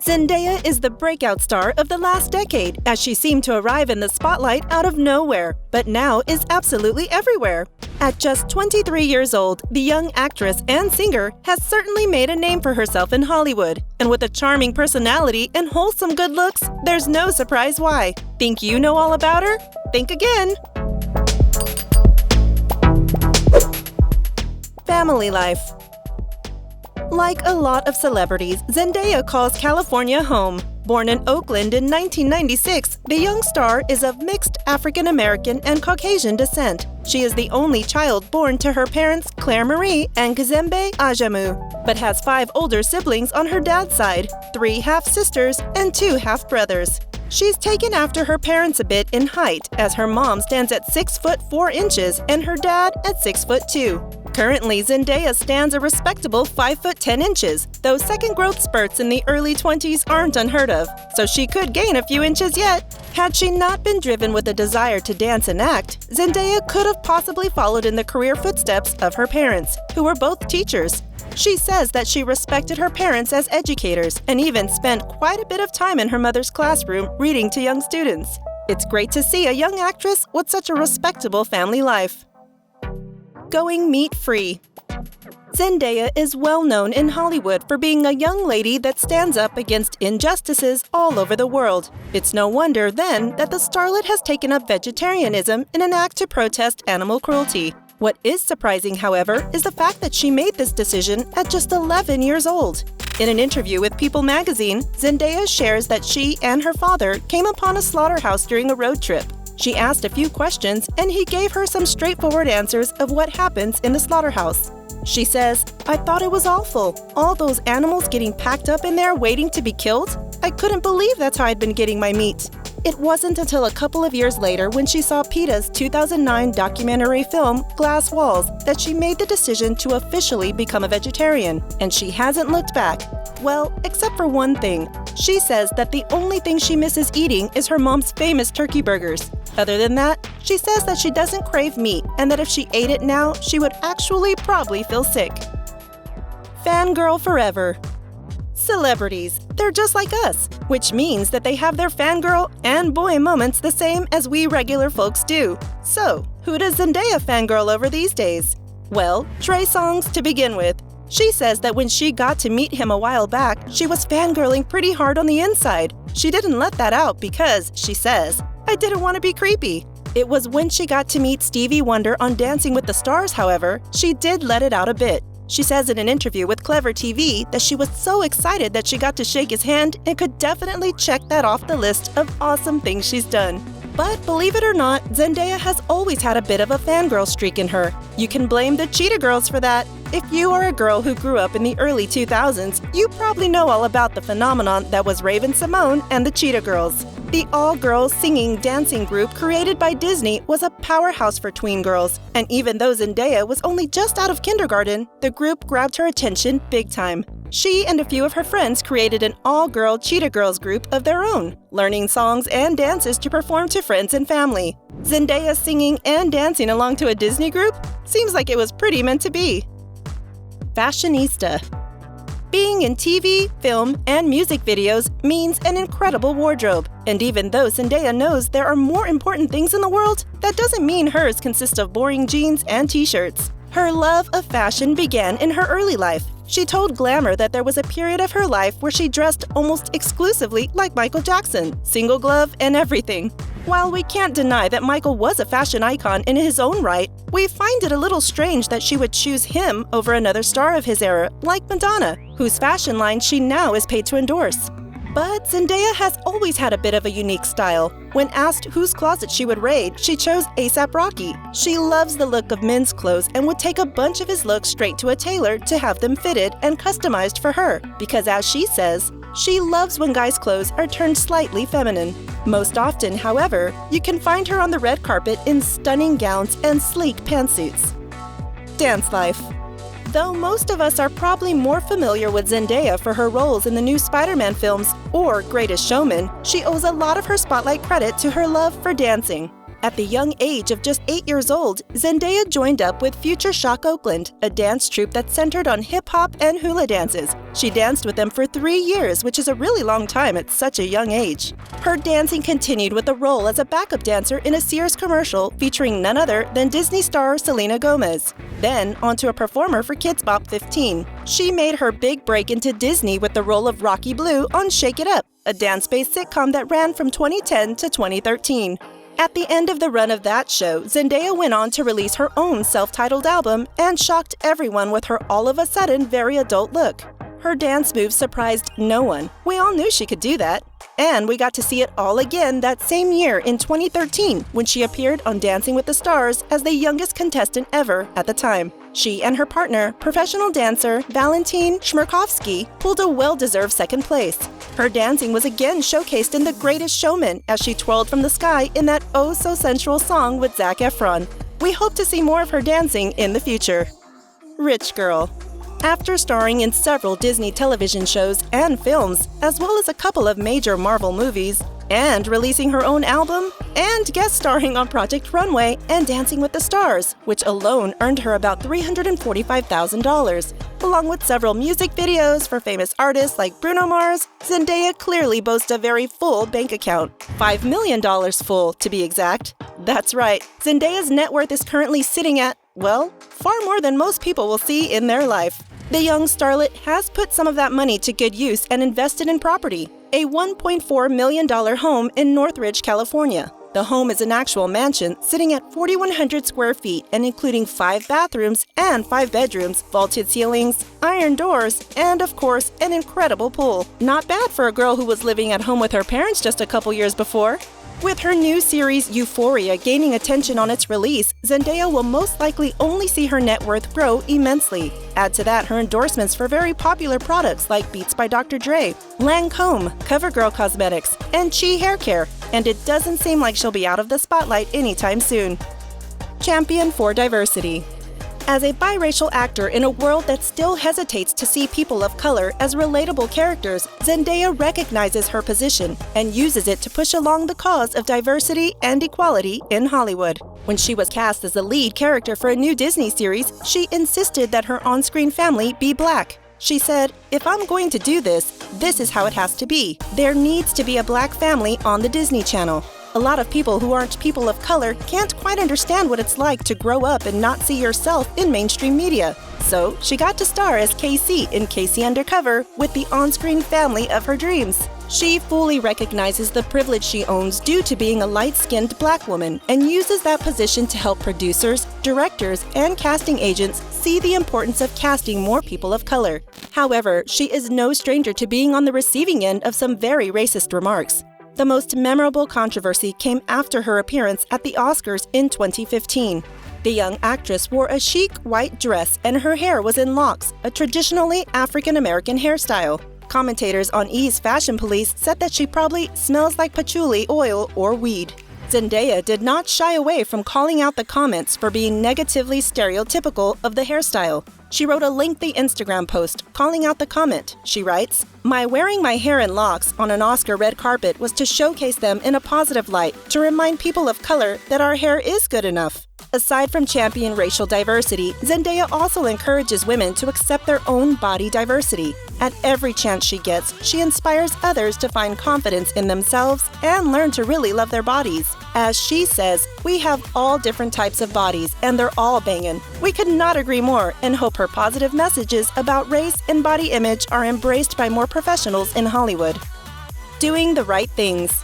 Zendaya is the breakout star of the last decade, as she seemed to arrive in the spotlight out of nowhere, but now is absolutely everywhere. At just 23 years old, the young actress and singer has certainly made a name for herself in Hollywood. And with a charming personality and wholesome good looks, there's no surprise why. Think you know all about her? Think again! Family life. Like a lot of celebrities, Zendaya calls California home. Born in Oakland in 1996, the young star is of mixed African American and Caucasian descent. She is the only child born to her parents Claire Marie and Kazembe Ajamu, but has 5 older siblings on her dad's side, 3 half-sisters and 2 half-brothers. She's taken after her parents a bit in height, as her mom stands at 6 foot 4 inches and her dad at 6 foot 2. Currently, Zendaya stands a respectable 5 foot 10 inches, though second growth spurts in the early 20s aren't unheard of, so she could gain a few inches yet. Had she not been driven with a desire to dance and act, Zendaya could have possibly followed in the career footsteps of her parents, who were both teachers. She says that she respected her parents as educators and even spent quite a bit of time in her mother's classroom reading to young students. It's great to see a young actress with such a respectable family life. Going meat-free. Zendaya is well known in Hollywood for being a young lady that stands up against injustices all over the world. It's no wonder, then, that the starlet has taken up vegetarianism in an act to protest animal cruelty. What is surprising, however, is the fact that she made this decision at just 11 years old. In an interview with People magazine, Zendaya shares that she and her father came upon a slaughterhouse during a road trip. She asked a few questions, and he gave her some straightforward answers of what happens in the slaughterhouse. She says, "I thought it was awful. All those animals getting packed up in there waiting to be killed? I couldn't believe that's how I'd been getting my meat." It wasn't until a couple of years later when she saw PETA's 2009 documentary film, Glass Walls, that she made the decision to officially become a vegetarian, and she hasn't looked back. Well, except for one thing. She says that the only thing she misses eating is her mom's famous turkey burgers. Other than that, she says that she doesn't crave meat and that if she ate it now, she would actually probably feel sick. Fangirl forever. Celebrities. They're just like us, which means that they have their fangirl and boy moments the same as we regular folks do. So, who does Zendaya fangirl over these days? Well, Trey Songz to begin with. She says that when she got to meet him a while back, she was fangirling pretty hard on the inside. She didn't let that out because, she says, "I didn't want to be creepy." It was when she got to meet Stevie Wonder on Dancing with the Stars, however, she did let it out a bit. She says in an interview with Clever TV that she was so excited that she got to shake his hand and could definitely check that off the list of awesome things she's done. But believe it or not, Zendaya has always had a bit of a fangirl streak in her. You can blame the Cheetah Girls for that. If you are a girl who grew up in the early 2000s, you probably know all about the phenomenon that was Raven-Symoné and the Cheetah Girls. The all-girls singing dancing group created by Disney was a powerhouse for tween girls, and even though Zendaya was only just out of kindergarten, the group grabbed her attention big time. She and a few of her friends created an all-girl Cheetah Girls group of their own, learning songs and dances to perform to friends and family. Zendaya singing and dancing along to a Disney group? Seems like it was pretty meant to be. Fashionista. Being in TV, film, and music videos means an incredible wardrobe. And even though Zendaya knows there are more important things in the world, that doesn't mean hers consist of boring jeans and t-shirts. Her love of fashion began in her early life. She told Glamour that there was a period of her life where she dressed almost exclusively like Michael Jackson, single glove and everything. While we can't deny that Michael was a fashion icon in his own right, we find it a little strange that she would choose him over another star of his era, like Madonna, whose fashion line she now is paid to endorse. But Zendaya has always had a bit of a unique style. When asked whose closet she would raid, she chose A$AP Rocky. She loves the look of men's clothes and would take a bunch of his looks straight to a tailor to have them fitted and customized for her, because as she says, she loves when guys' clothes are turned slightly feminine. Most often, however, you can find her on the red carpet in stunning gowns and sleek pantsuits. Dance life. Though most of us are probably more familiar with Zendaya for her roles in the new Spider-Man films or Greatest Showman, she owes a lot of her spotlight credit to her love for dancing. At the young age of just 8 years old, Zendaya joined up with Future Shock Oakland, a dance troupe that centered on hip-hop and hula dances. She danced with them for 3 years, which is a really long time at such a young age. Her dancing continued with a role as a backup dancer in a Sears commercial featuring none other than Disney star Selena Gomez. Then, onto a performer for Kids Bop 15. She made her big break into Disney with the role of Rocky Blue on Shake It Up, a dance-based sitcom that ran from 2010 to 2013. At the end of the run of that show, Zendaya went on to release her own self-titled album and shocked everyone with her all-of-a-sudden very adult look. Her dance moves surprised no one. We all knew she could do that. And we got to see it all again that same year in 2013 when she appeared on Dancing with the Stars as the youngest contestant ever at the time. She and her partner, professional dancer Valentin Shmerkovsky, pulled a well-deserved second place. Her dancing was again showcased in The Greatest Showman as she twirled from the sky in that oh-so-sensual song with Zac Efron. We hope to see more of her dancing in the future. Rich girl. After starring in several Disney television shows and films, as well as a couple of major Marvel movies, and releasing her own album, and guest starring on Project Runway and Dancing with the Stars, which alone earned her about $345,000. Along with several music videos for famous artists like Bruno Mars, Zendaya clearly boasts a very full bank account. $5 million full, to be exact. That's right, Zendaya's net worth is currently sitting at, well, far more than most people will see in their life. The young starlet has put some of that money to good use and invested in property, a $1.4 million home in Northridge, California. The home is an actual mansion sitting at 4,100 square feet and including 5 bathrooms and 5 bedrooms, vaulted ceilings, iron doors, and of course, an incredible pool. Not bad for a girl who was living at home with her parents just a couple years before. With her new series Euphoria gaining attention on its release, Zendaya will most likely only see her net worth grow immensely. Add to that her endorsements for very popular products like Beats by Dr. Dre, Lancome, CoverGirl Cosmetics, and Chi Hair Care, and it doesn't seem like she'll be out of the spotlight anytime soon. Champion for diversity. As a biracial actor in a world that still hesitates to see people of color as relatable characters, Zendaya recognizes her position and uses it to push along the cause of diversity and equality in Hollywood. When she was cast as the lead character for a new Disney series, she insisted that her on-screen family be Black. She said, "If I'm going to do this, this is how it has to be. There needs to be a Black family on the Disney Channel." A lot of people who aren't people of color can't quite understand what it's like to grow up and not see yourself in mainstream media. So she got to star as Casey in Casey Undercover with the on-screen family of her dreams. She fully recognizes the privilege she owns due to being a light-skinned Black woman and uses that position to help producers, directors, and casting agents see the importance of casting more people of color. However, she is no stranger to being on the receiving end of some very racist remarks. The most memorable controversy came after her appearance at the Oscars in 2015. The young actress wore a chic white dress and her hair was in locks, a traditionally African-American hairstyle. Commentators on E's Fashion Police said that she probably smells like patchouli oil or weed. Zendaya did not shy away from calling out the comments for being negatively stereotypical of the hairstyle. She wrote a lengthy Instagram post calling out the comment. She writes, "My wearing my hair in locks on an Oscar red carpet was to showcase them in a positive light, to remind people of color that our hair is good enough." Aside from championing racial diversity, Zendaya also encourages women to accept their own body diversity. At every chance she gets, she inspires others to find confidence in themselves and learn to really love their bodies. As she says, "We have all different types of bodies, and they're all bangin'." We could not agree more and hope her positive messages about race and body image are embraced by more professionals in Hollywood. Doing the right things.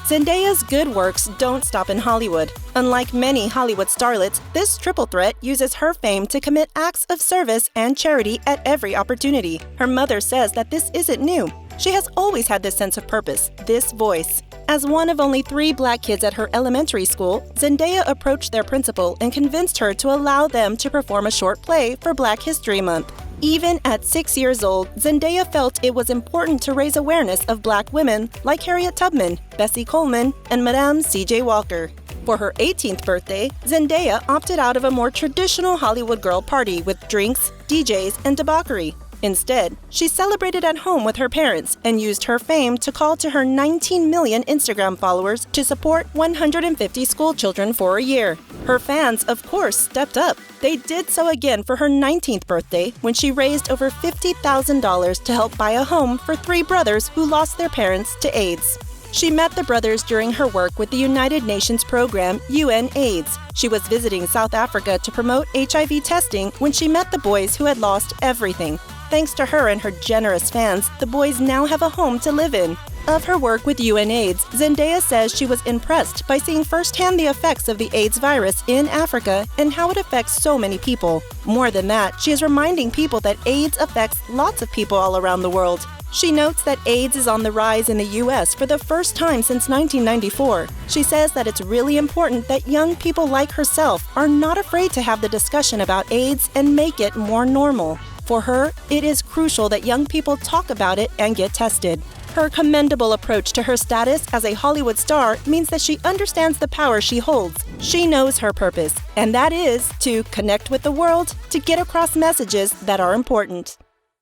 Zendaya's good works don't stop in Hollywood. Unlike many Hollywood starlets, this triple threat uses her fame to commit acts of service and charity at every opportunity. Her mother says that this isn't new. She has always had this sense of purpose, this voice. As one of only 3 Black kids at her elementary school, Zendaya approached their principal and convinced her to allow them to perform a short play for Black History Month. Even at 6 years old, Zendaya felt it was important to raise awareness of Black women like Harriet Tubman, Bessie Coleman, and Madame C.J. Walker. For her 18th birthday, Zendaya opted out of a more traditional Hollywood girl party with drinks, DJs, and debauchery. Instead, she celebrated at home with her parents and used her fame to call to her 19 million Instagram followers to support 150 school children for a year. Her fans, of course, stepped up. They did so again for her 19th birthday when she raised over $50,000 to help buy a home for 3 brothers who lost their parents to AIDS. She met the brothers during her work with the United Nations program UNAIDS. She was visiting South Africa to promote HIV testing when she met the boys who had lost everything. Thanks to her and her generous fans, the boys now have a home to live in. Of her work with UNAIDS, Zendaya says she was impressed by seeing firsthand the effects of the AIDS virus in Africa and how it affects so many people. More than that, she is reminding people that AIDS affects lots of people all around the world. She notes that AIDS is on the rise in the U.S. for the first time since 1994. She says that it's really important that young people like herself are not afraid to have the discussion about AIDS and make it more normal. For her, it is crucial that young people talk about it and get tested. Her commendable approach to her status as a Hollywood star means that she understands the power she holds. She knows her purpose, and that is to connect with the world, to get across messages that are important.